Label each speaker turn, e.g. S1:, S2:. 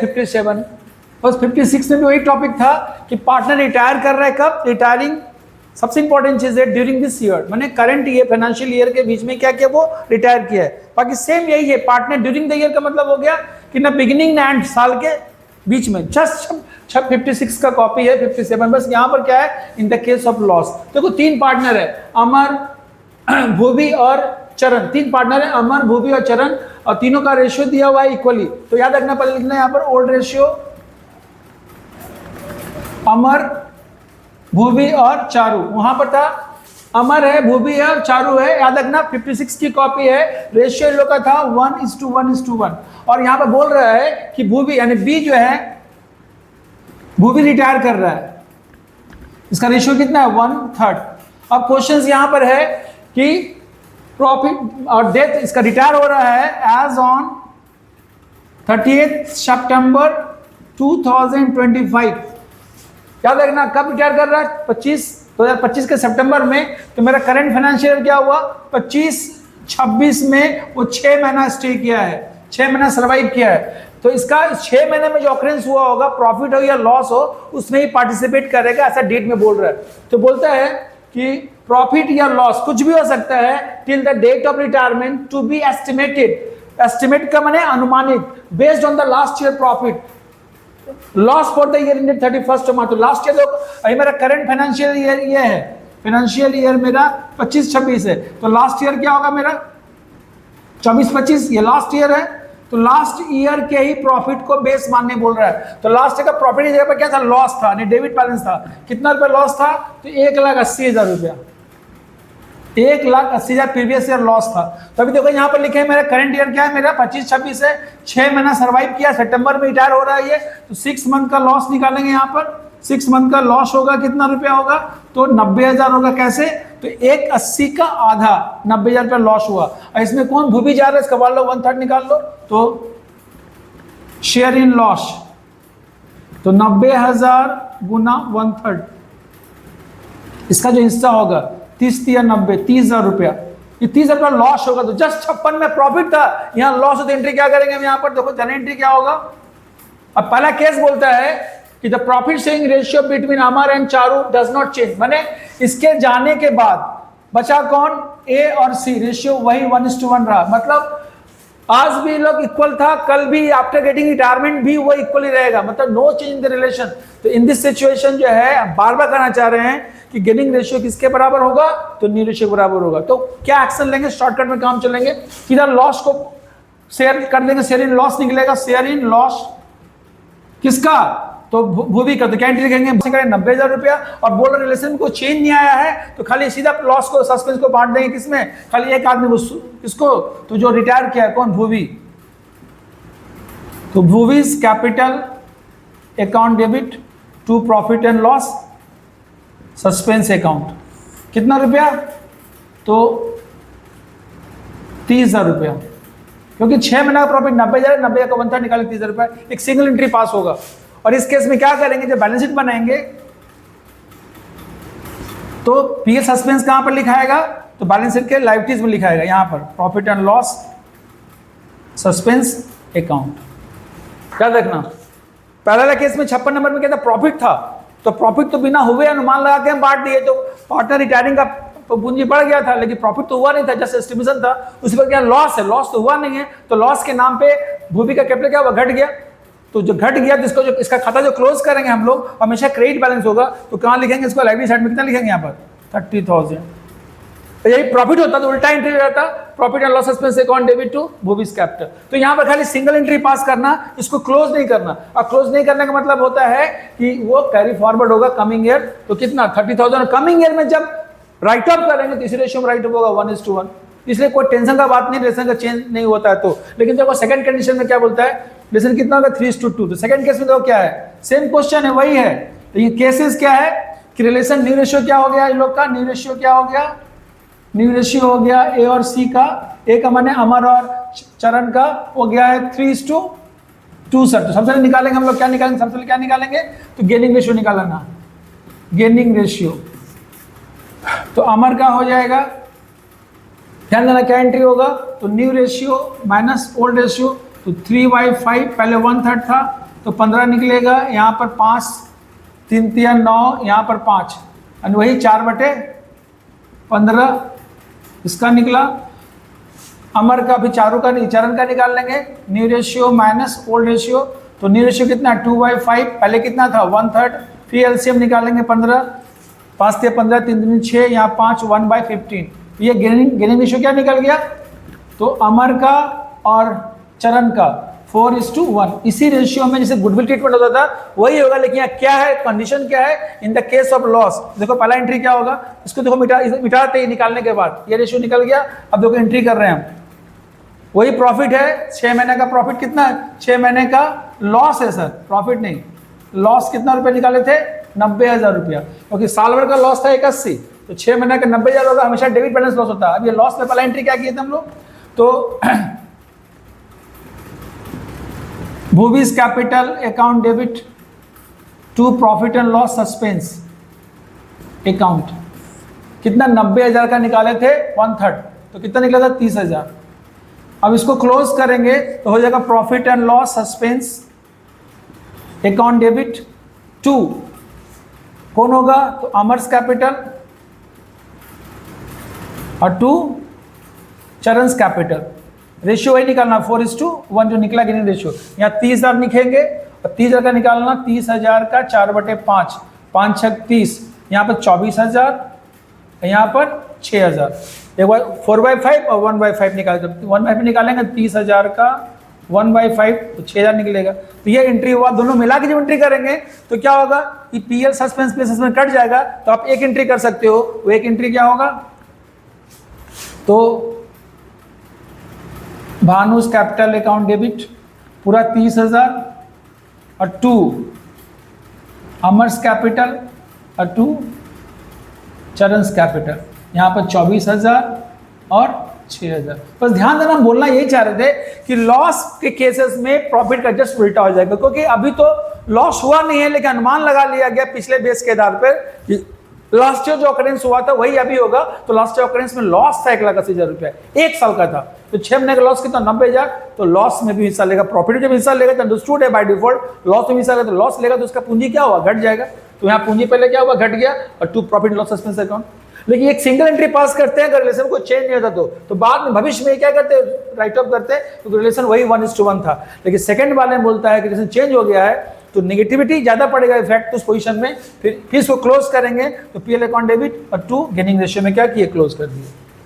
S1: 57, बस 56 में भी वही टॉपिक था कि पार्टनर रिटायर कर रहा है, कब रिटायरिंग, सबसे इंपॉर्टेंट चीज है ड्यूरिंग दिस ईयर, मैंने करंट ईयर फाइनेंशियल ईयर के बीच में क्या किया, वो रिटायर किया है। बाकी सेम यही है, पार्टनर ड्यूरिंग द ईयर का मतलब हो गया कि ना बिगिनिंग ना एंड, साल के बीच में। जस्ट 56 का कॉपी है 57, बस यहाँ पर क्या है, in the case of loss. देखो 3 पार्टनर है, अमर, भूवी और चरण, 3 पार्टनर है, अमर, भूवी और चरण, और तीनों का रेशियो दिया हुआ है इक्वली। तो याद रखना, पहले लिखना है यहाँ पर ओल्ड रेशियो, अमर, भूवी और चारू। वहां पर था अमर है, भूवी है और चारू है, याद रखना 56 की कॉपी है, रेशियो इन लोग का था 1:1:1। और यहां पर बोल रहा है कि भूवी यानी बी जो है, भूवी रिटायर कर रहा है, इसका रेशियो कितना है 1/3। अब क्वेश्चन यहां पर है कि प्रॉफिट और डेथ, इसका रिटायर हो रहा है एज ऑन 30 सितंबर 2025। याद रखना कब रिटायर कर रहा है, 2025 के सितंबर में। तो मेरा करंट फाइनेंशियल क्या हुआ, 25-26 में वो 6 महीना स्टे किया है, 6 महीना सर्वाइव किया है। तो इसका 6 महीने में जो ऑकरेंस हुआ होगा, प्रॉफिट हो या लॉस हो, उसमें ही पार्टिसिपेट करेगा, ऐसा डेट में बोल रहा है। तो बोलता है कि प्रॉफिट या लॉस कुछ भी हो सकता है till the date of retirement to be estimated. Estimate का माने अनुमानित, based on the last year profit, loss for the year ended 31 March. तो लास्ट ईयर अभी मेरा करंट फाइनेंशियल ईयर ये है, फाइनेंशियल ईयर मेरा 25-26 है, तो लास्ट ईयर क्या होगा मेरा 24-25, ये लास्ट ईयर है। तो लास्ट ईयर के ही प्रॉफिट को बेस मानने बोल रहा है। तो लास्ट ईयर का प्रॉफिट की जगह पर क्या था, लॉस था, नहीं डेबिट बैलेंस था। कितना रुपया लॉस था, तो 1,80,000 रुपया, 1,80,000 प्रीवियस ईयर लॉस था। तो अभी देखो यहाँ पर लिखे हैं मेरा करंट ईयर क्या है, मेरा 25-26 है, 6 महीना सर्वाइव किया, सितंबर में रिटायर हो रहा है ये। तो 6 मंथ का लॉस निकालेंगे यहाँ पर, 6 मंथ का लॉस होगा कितना रुपया होगा, तो 90,000 होगा। कैसे, तो 1,80 का आधा 90,000 रुपया लॉस हुआ। और इसमें कौन भूभी जा रहा है, इसका मान लो 1/3 निकाल लो, तो शेयर इन लॉस, तो 90,000 गुना 1/3, इसका जो हिस्सा होगा 30 या 90, 30,000 रुपया, ये 30,000 रुपया लॉस होगा। तो जस्ट 56 में प्रॉफिट था, यहाँ लॉस हो, तो एंट्री क्या करेंगे हम यहाँ पर, देखो जन एंट्री क्या होगा। अब पहला केस बोलता है कि the profit sharing ratio between Amar and Charu does not change, माने इसके जाने के बाद बचा कौन, ए और सी, रेशियो वही 1:1 रहा। मतलब आज भी लोग इक्वल था, कल भी आफ्टर गेटिंग रिटायरमेंट भी वो इक्वली रहेगा, मतलब no change in the relation. तो इन दिस सिचुएशन जो है, बार बार कहना चाह रहे हैं कि गेनिंग रेशियो किसके बराबर होगा, तो न्यू रेशियो बराबर होगा। तो क्या एक्शन लेंगे, शॉर्टकट में काम चलेंगे, किधर लॉस को शेयर कर देंगे, शेयर इन लॉस निकलेगा, शेयर इन लॉस किसका, तो भूवी का। तो क्या एंट्री लिखेंगे, 90,000 रुपया, और बोल रहे रिलेशन में कोई चेंज नहीं आया है, तो खाली सीधा लॉस को, सस्पेंस को बांट देंगे किसमें, खाली एक आदमी को, किसको, तो जो रिटायर किया है, कौन, भूवी। तो Bhuvi's capital account debit to profit and loss suspense account, कितना रुपया, तो 30,000 रुपया, क्योंकि 6 महीना का प्रॉफिट 90,000, 90,000 का 1/3 निकाले 30,000 रुपया, एक सिंगल एंट्री पास होगा। और इस केस में क्या करेंगे, जब बैलेंस शीट बनाएंगे तो पी सस्पेंस कहां पर लिखाएगा, तो बैलेंस शीट के लायबिलिटीज में लिखाएगा, यहां पर profit and loss suspense account. याद रखना पहले केस में 56 नंबर में क्या था, प्रॉफिट था, तो प्रॉफिट तो बिना हुए अनुमान लगा के हम बांट दिए, तो पार्टनर रिटायरिंग का पूंजी बढ़ गया था, लेकिन प्रॉफिट तो हुआ नहीं था, जस्ट एस्टिमेशन था। उसी पर क्या लॉस है, लॉस तो हुआ नहीं है, तो लॉस के नाम पे भूमि का कैपिटल क्या हुआ, घट गया। तो जो घट गया, तो इसको जो इसका खाता जो क्लोज करेंगे हम लोग, हमेशा क्रेडिट बैलेंस होगा, तो कहाँ लिखेंगे इसको, लाइबिलिटी साइड में कितना लिखेंगे, यहाँ पर 30,000। तो यही प्रॉफिट होता तो उल्टा एंट्री रहता, profit and loss suspense account debit to Bhuvi's capital. तो यहाँ पर खाली सिंगल एंट्री पास करना, इसको क्लोज नहीं करना। और क्लोज नहीं करने का मतलब होता है कि वो कैरी फॉरवर्ड होगा कमिंग ईयर, तो कितना 30,000। कमिंग ईयर में जब राइट ऑफ करेंगे तो इसी रेशियो में राइट ऑफ होगा 1:1, इसलिए कोई टेंशन का बात नहीं, रिलेशन का चेंज नहीं होता है। तो लेकिन देखो सेकंड कंडीशन में क्या बोलता है, रिलेशन कितना होगा 3:2। तो सेकंड केस में देखो क्या है, सेम क्वेश्चन है, वही है, लेकिन केसेस क्या है कि रिलेशन न्यू रेशियो क्या हो गया, इन लोग का न्यू रेशियो क्या हो गया, न्यू रेशियो हो गया ए और सी का, ए का माने अमर और चरण का हो गया है 3:2 सर। तो सबसे पहले निकालेंगे हम लोग, क्या निकालेंगे, सबसे पहले क्या निकालेंगे, तो गेनिंग रेशियो निकालना, गेनिंग रेशियो। तो अमर का हो जाएगा, ध्यान देना क्या एंट्री होगा, तो new ratio minus old ratio, तो 3/5, पहले 1/3 था, तो 15 निकलेगा, यहाँ पर 5, 3 3 9, यहाँ पर 5 और वही 4/15 इसका निकला। अमर का भी चारों का चरण का निकाल लेंगे, new ratio minus old ratio. तो न्यू रेशियो कितना 2/5, पहले कितना था 1/3, फिर एलसीएम निकालेंगे 15, 5 से 15, 3 3 6, यहाँ 5 1/15। ये गेनिंग रेशियो क्या निकल गया, तो अमर का और चरण का 4:1। इसी रेशियो में जैसे गुडविल ट्रीटमेंट होता था वही होगा, लेकिन यहाँ क्या है, कंडीशन क्या है, in the case of loss. देखो पहला एंट्री क्या होगा, इसको देखो मिटाते ही निकालने के बाद ये रेशियो निकल गया। अब देखो एंट्री कर रहे हैं हम, वही प्रॉफिट है, 6 महीने का प्रॉफिट कितना है, 6 महीने का लॉस है सर, प्रॉफिट नहीं। लॉस कितना रुपए निकाले थे, 90,000 रुपया, क्योंकि साल भर का लॉस था 81, तो 6 महीने का 90,000 होगा, हमेशा डेबिट बैलेंस लॉस होता है। अब ये लॉस में पहला एंट्री क्या किए थे हम लोग, तो Bhuvi's capital account debit to profit and loss suspense account, कितना 90,000 का निकाले थे 1/3, तो कितना निकला था 30,000। अब इसको क्लोज करेंगे तो हो जाएगा profit and loss suspense account debit to, कौन होगा, तो अमर्स कैपिटल और टू चरणस कैपिटल। रेशियो वही निकालना 4:1 जो निकला गेनिंग रेशियो। यहाँ 30,000 लिखेंगे और 30,000 का निकालना, 30,000 का 4/5, 5 6 30, यहाँ पर 24,000, यहाँ पर 6,000। एक बार 4/5 और 1/5 निकाल, 1/5 निकालेंगे 30,000 का 1/5 तो 6,000 निकलेगा। तो ये एंट्री हुआ, दोनों मिला के जब एंट्री करेंगे तो क्या होगा कि पीएल सस्पेंस पे सस्पेंस कट जाएगा, तो आप एक एंट्री कर सकते हो। वो एक एंट्री क्या होगा, तो भानुस कैपिटल अकाउंट डेबिट पूरा 30,000 और टू अमर्स कैपिटल और टू चरणस कैपिटल, यहाँ पर 24,000 और 6,000। बस ध्यान देना, हम बोलना यही चाह रहे थे कि लॉस के केसेस में प्रॉफिट का जस्ट उल्टा हो जाएगा, क्योंकि अभी तो लॉस हुआ नहीं है, लेकिन अनुमान लगा लिया गया पिछले बेस के आधार पर लास्ट ईयर जो ऑकरेंस हुआ था वही अभी होगा। तो लास्ट ईयर ऑकरेंस में लॉस था 1,80,000 रुपया, एक साल का था, तो 6 महीने का लॉस कितना 90,000, तो लॉस में भी हिस्सा लेगा। प्रॉफिट जब हिस्सा लेगा तो अंडरस्टूड है बाय डिफॉल्ट, लॉस में हिस्सा लेगा तो लॉस लेगा, तो उसका पूंजी क्या हुआ, घट जाएगा। तो यहाँ पूंजी पहले क्या हुआ, घट गया, और to profit loss suspense account. लेकिन एक सिंगल एंट्री पास करते हैं अगर रिलेशन को चेंज नहीं होता तो बाद में भविष्य में क्या करते हैं, राइट ऑफ करते हैं, क्योंकि रिलेशन वही 1:1 था। लेकिन सेकंड वाले में बोलता है कि रिलेशन चेंज हो गया है तो नेगेटिविटी ज्यादा पड़ेगा इफेक्ट उस पोजीशन में, फिर इसको क्लोज करेंगे तो पीएल अकाउंट डेबिट और टू गेनिंग रेशियो में क्या किए, क्लोज कर दिए।